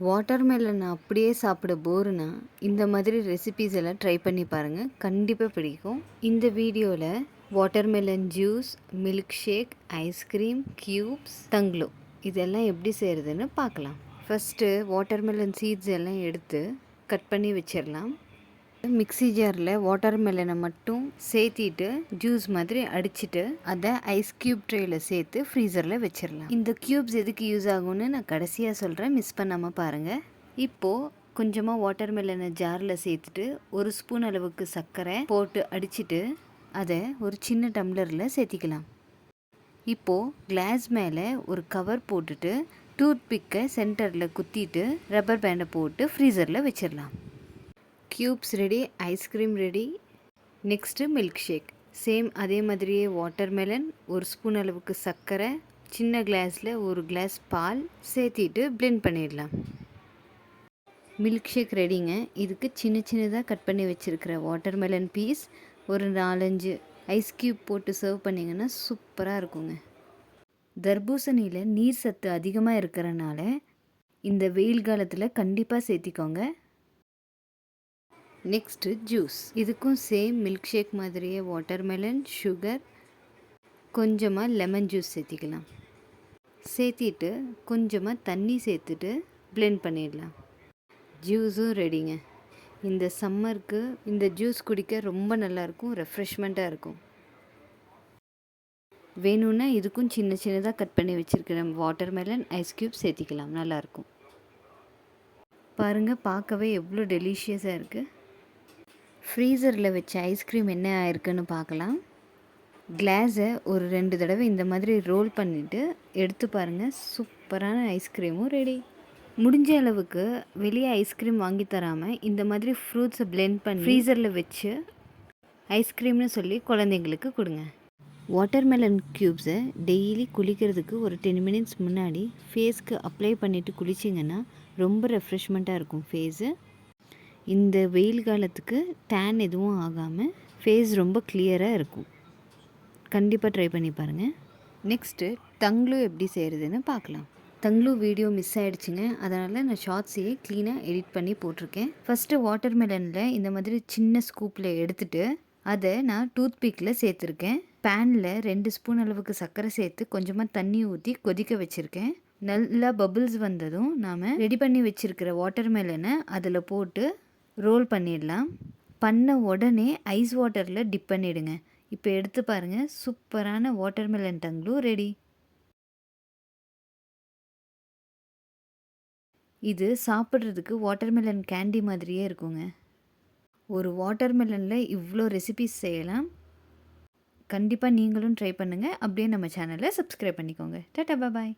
Watermelon அப்படியே சாப்பிட போருனா இந்த மாதிரி ரெசிபீஸ் எல்லாம் ட்ரை பண்ணி பாருங்கள், கண்டிப்பாக பிடிக்கும். இந்த வீடியோவில் watermelon juice, milkshake, ice cream, cubes, தங்க்லோ இதெல்லாம் எப்படி செய்கிறதுன்னு பார்க்கலாம். ஃபஸ்ட்டு வாட்டர்மெலன் சீட்ஸ் எல்லாம் எடுத்து கட் பண்ணி வச்சிடலாம். மிக்ஸி ஜாரில் வாட்டர்மெலனை மட்டும் சேர்த்திட்டு ஜூஸ் மாதிரி அடிச்சுட்டு அதை ஐஸ் க்யூப் ட்ரேயில் சேர்த்து ஃப்ரீசரில் வச்சிடலாம். இந்த க்யூப்ஸ் எதுக்கு யூஸ் ஆகும்னு நான் கடைசியாக சொல்கிறேன், மிஸ் பண்ணாமல் பாருங்கள். இப்போது கொஞ்சமாக வாட்டர்மெலனை ஜாரில் சேர்த்துட்டு 1 ஸ்பூன் அளவுக்கு சர்க்கரை போட்டு அடிச்சுட்டு அதை ஒரு சின்ன டம்ளரில் சேர்த்திக்கலாம். இப்போது கிளாஸ் மேலே ஒரு கவர் போட்டுட்டு டூத் பிக்கை சென்டரில் குத்திட்டு ரப்பர் பேண்டை போட்டு ஃப்ரீசரில் வச்சிடலாம். Cubes ready, ice cream ready. Next milk shake. Same அதே மாதிரியே வாட்டர்மெலன், 1 ஸ்பூன் அளவுக்கு சர்க்கரை, சின்ன கிளாஸில் 1 கிளாஸ் பால் சேர்த்திட்டு பிளெண்ட் பண்ணிடலாம். மில்க் ஷேக் ரெடிங்க. இதுக்கு சின்னதாக கட் பண்ணி வச்சுருக்கிற வாட்டர்மெலன் பீஸ் ஒரு 4-5 ஐஸ் க்யூப் போட்டு சர்வ் பண்ணிங்கன்னா சூப்பராக இருக்குங்க. தர்பூசணியில் நீர் சத்து அதிகமாக இருக்கிறனால இந்த வெயில் காலத்தில் கண்டிப்பாக சேர்த்திக்கோங்க. Next juice. இதுக்கும் சேம் மில்க் ஷேக் மாதிரியே வாட்டர்மெலன், சுகர், கொஞ்சமாக லெமன் ஜூஸ் சேர்த்திக்கலாம். சேர்த்திட்டு கொஞ்சமாக தண்ணி சேர்த்துட்டு பிளெண்ட் பண்ணிடலாம். ஜூஸும் ரெடிங்க. இந்த சம்மருக்கு இந்த ஜூஸ் குடிக்க ரொம்ப நல்லாயிருக்கும், ரெஃப்ரெஷ்மெண்ட்டாக இருக்கும். வேணும்னா இதுக்கும் சின்னதாக கட் பண்ணி வச்சுருக்கிற வாட்டர்மெலன், ஐஸ் க்யூப் சேர்த்திக்கலாம், நல்லாயிருக்கும். பாருங்கள், பார்க்கவே எவ்வளோ டெலிஷியஸாக இருக்குது. ஃப்ரீசரில் வச்ச ஐஸ்கிரீம் என்ன ஆயிருக்குன்னு பார்க்கலாம். கிளாஸை ஒரு 2 தடவை இந்த மாதிரி ரோல் பண்ணிவிட்டு எடுத்து பாருங்கள், சூப்பரான ஐஸ்கிரீமும் ரெடி. முடிஞ்ச அளவுக்கு வெளியே ஐஸ்கிரீம் வாங்கி தராமல் இந்த மாதிரி ஃப்ரூட்ஸை பிளெண்ட் பண்ணி ஃப்ரீசரில் வச்சு ஐஸ்கிரீம்னு சொல்லி குழந்தைங்களுக்கு கொடுங்க. வாட்டர்மெலன் க்யூப்ஸை டெய்லி குளிக்கிறதுக்கு ஒரு 10 மினிட்ஸ் முன்னாடி ஃபேஸ்க்கு அப்ளை பண்ணிவிட்டு குளிச்சிங்கன்னா ரொம்ப ரெஃப்ரெஷ்மெண்ட்டாக இருக்கும் ஃபேஸு. இந்த வெயில் காலத்துக்கு டேன் எதுவும் ஆகாமல் ஃபேஸ் ரொம்ப கிளியராக இருக்கும். கண்டிப்பாக ட்ரை பண்ணி பாருங்கள். நெக்ஸ்ட்டு தங்க்லூ எப்படி செய்கிறதுன்னு பார்க்கலாம். தங்க்லூ வீடியோ மிஸ் ஆகிடுச்சிங்க, அதனால் நான் ஷார்ட்ஸையே க்ளீனாக எடிட் பண்ணி போட்டிருக்கேன். ஃபஸ்ட்டு வாட்டர்மெலனில் இந்த மாதிரி சின்ன ஸ்கூப்பில் எடுத்துகிட்டு அதை நான் டூத் பிக்கில் சேர்த்துருக்கேன். பேனில் 2 ஸ்பூன் அளவுக்கு சர்க்கரை சேர்த்து கொஞ்சமாக தண்ணி ஊற்றி கொதிக்க வச்சுருக்கேன். நல்லா பபிள்ஸ் வந்ததும் நாம் ரெடி பண்ணி வச்சுருக்கிற வாட்டர்மெலனை அதில் போட்டு ரோல் பண்ணிடலாம். பண்ண உடனே ஐஸ் வாட்டரில் டிப் பண்ணிவிடுங்க. இப்போ எடுத்து பாருங்கள், சூப்பரான வாட்டர்மெலன் தங்க்லூ ரெடி. இது சாப்பிட்றதுக்கு வாட்டர்மெலன் கேண்டி மாதிரியே இருக்குங்க. ஒரு வாட்டர்மெலனில் இவ்வளோ ரெசிபிஸ் செய்யலாம். கண்டிப்பாக நீங்களும் ட்ரை பண்ணுங்கள். அப்படியே நம்ம சேனலை சப்ஸ்கிரைப் பண்ணிக்கோங்க. டாடா, பாய்.